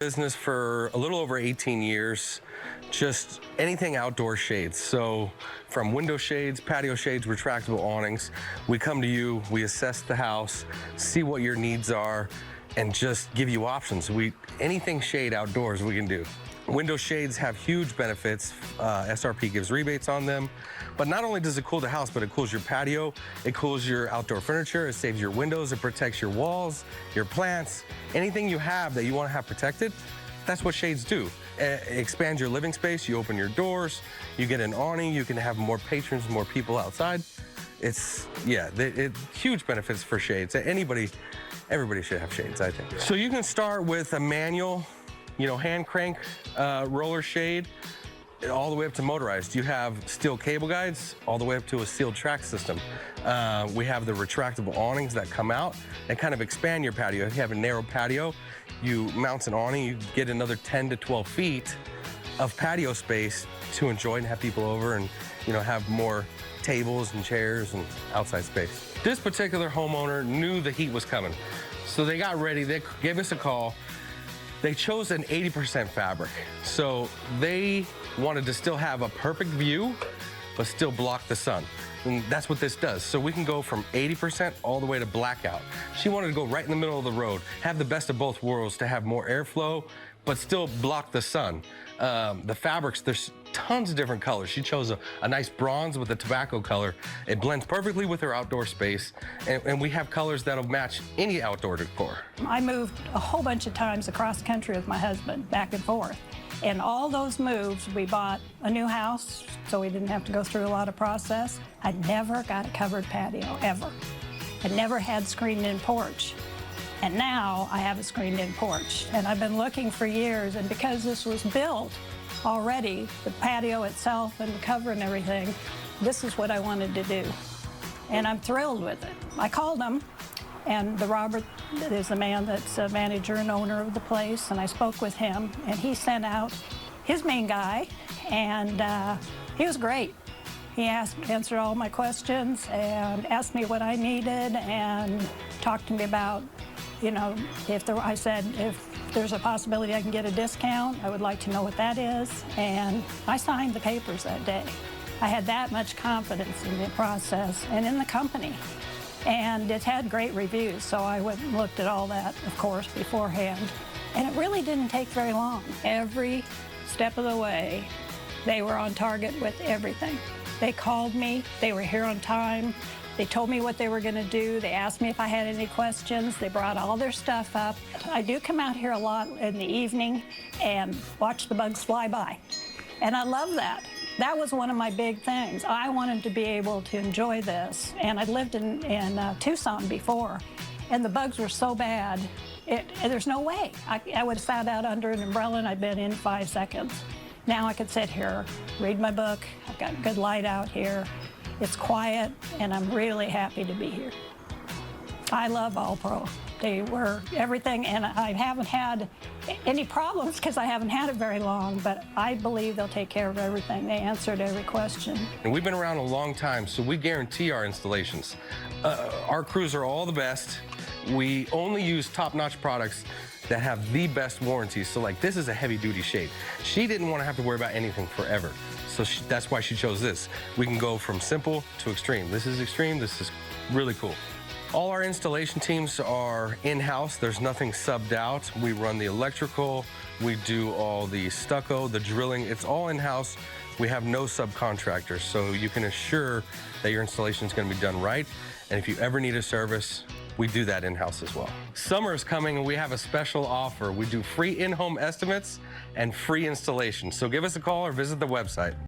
Business for a little over 18 years, just anything outdoor shades. So from window shades, patio shades, retractable awnings, we come to you, we assess the house, see what your needs are, and just give you options. Anything shade outdoors we can do. Window shades have huge benefits. SRP gives rebates on them. But not only does it cool the house, but it cools your patio, it cools your outdoor furniture, it saves your windows, it protects your walls, your plants, anything you have that you want to have protected. That's what shades do. Expand your living space, you open your doors, you get an awning, you can have more patrons, more people outside. It's huge benefits for shades. Everybody should have shades, I think. So you can start with a manual, hand crank roller shade, all the way up to motorized. You have steel cable guides all the way up to a sealed track system. We have the retractable awnings that come out and kind of expand your patio. If you have a narrow patio, you mount an awning, you get another 10 to 12 feet of patio space to enjoy and have people over and have more tables and chairs and outside space. This particular homeowner knew the heat was coming, so they got ready. They gave us a call. They chose an 80% fabric. So they wanted to still have a perfect view, but still block the sun. And that's what this does. So we can go from 80% all the way to blackout. She wanted to go right in the middle of the road, have the best of both worlds to have more airflow, but still block the sun. The fabrics, there's tons of different colors. She chose a nice bronze with a tobacco color. It blends perfectly with her outdoor space, and we have colors that'll match any outdoor decor. I moved a whole bunch of times across the country with my husband, back and forth. And all those moves, we bought a new house, so we didn't have to go through a lot of process. I never got a covered patio, ever. I never had screened-in porch. And now I have a screened-in porch. And I've been looking for years, and because this was built already, the patio itself and the cover and everything, this is what I wanted to do. And I'm thrilled with it. I called him, and Robert is the man that's a manager and owner of the place, and I spoke with him, and he sent out his main guy, and he was great. He answered all my questions and asked me what I needed and talked to me about, I said, if there's a possibility I can get a discount, I would like to know what that is. And I signed the papers that day. I had that much confidence in the process and in the company. And it had great reviews, so I went and looked at all that, of course, beforehand. And it really didn't take very long. Every step of the way, they were on target with everything. They called me, they were here on time, they told me what they were gonna do, they asked me if I had any questions, they brought all their stuff up. I do come out here a lot in the evening and watch the bugs fly by. And I love that. That was one of my big things. I wanted to be able to enjoy this. And I'd lived in Tucson before, and the bugs were so bad, there's no way. I would have sat out under an umbrella and I'd been in 5 seconds. Now I could sit here, read my book, I've got good light out here, it's quiet, and I'm really happy to be here. I love All Pro. They were everything, and I haven't had any problems because I haven't had it very long, but I believe they'll take care of everything. They answered every question. And we've been around a long time, so we guarantee our installations. Our crews are all the best. We only use top-notch products that have the best warranties. So like, this is a heavy-duty shade. She didn't want to have to worry about anything forever. So that's why she chose this. We can go from simple to extreme. This is extreme, this is really cool. All our installation teams are in-house. There's nothing subbed out. We run the electrical, we do all the stucco, the drilling. It's all in-house. We have no subcontractors, so you can assure that your installation is going to be done right. And if you ever need a service, we do that in-house as well. Summer is coming and we have a special offer. We do free in-home estimates and free installation. So give us a call or visit the website.